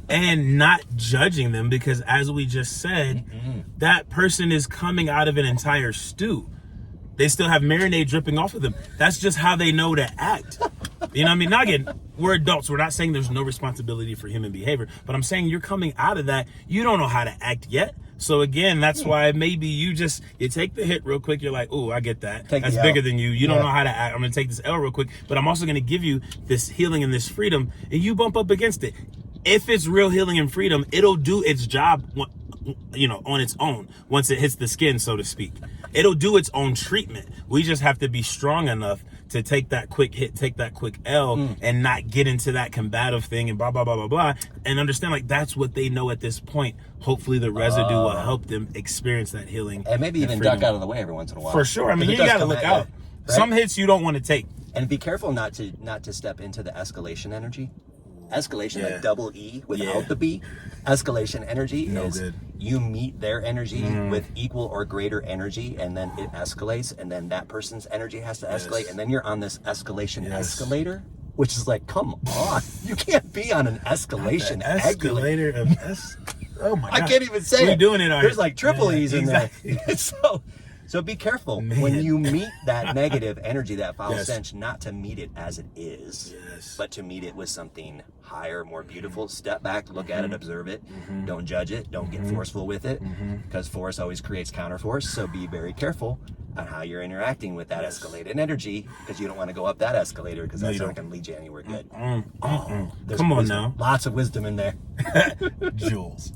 and not judging them, because as we just said, that person is coming out of an entire stew. They still have marinade dripping off of them. That's just how they know to act. You know what I mean? Now again, we're adults. We're not saying there's no responsibility for human behavior, but I'm saying you're coming out of that. You don't know how to act yet. So again, that's why maybe you take the hit real quick. You're like, oh, I get that. That's bigger than you. You don't know how to act. I'm going to take this L real quick, but I'm also going to give you this healing and this freedom, and you bump up against it. If it's real healing and freedom, it'll do its job, on its own once it hits the skin, so to speak. It'll do its own treatment. We just have to be strong enough to take that quick hit, take that quick L, and not get into that combative thing and blah, blah, blah, blah, blah, and understand, like, that's what they know at this point. Hopefully the residue will help them experience that healing. And maybe even duck out of the way every once in a while. For sure. I mean, you got to look out. Right? Some hits you don't want to take. And be careful not to step into the escalation energy. Escalation, like double E without the B. Escalation energy is you meet their energy with equal or greater energy, and then it escalates, and then that person's energy has to escalate, and then you're on this escalation escalator, which is like, come on, you can't be on an escalation escalator. Oh my God. I can't even say We're doing it. There's like triple E's in there. So be careful when you meet that negative energy, that foul stench, not to meet it as it is, but to meet it with something higher, more beautiful. Step back, look at it, observe it. Don't judge it. Don't get forceful with it, because force always creates counterforce. So be very careful on how you're interacting with that escalated energy, because you don't want to go up that escalator, because that's not going to lead you anywhere good. Come on now. Lots of wisdom in there. Jules.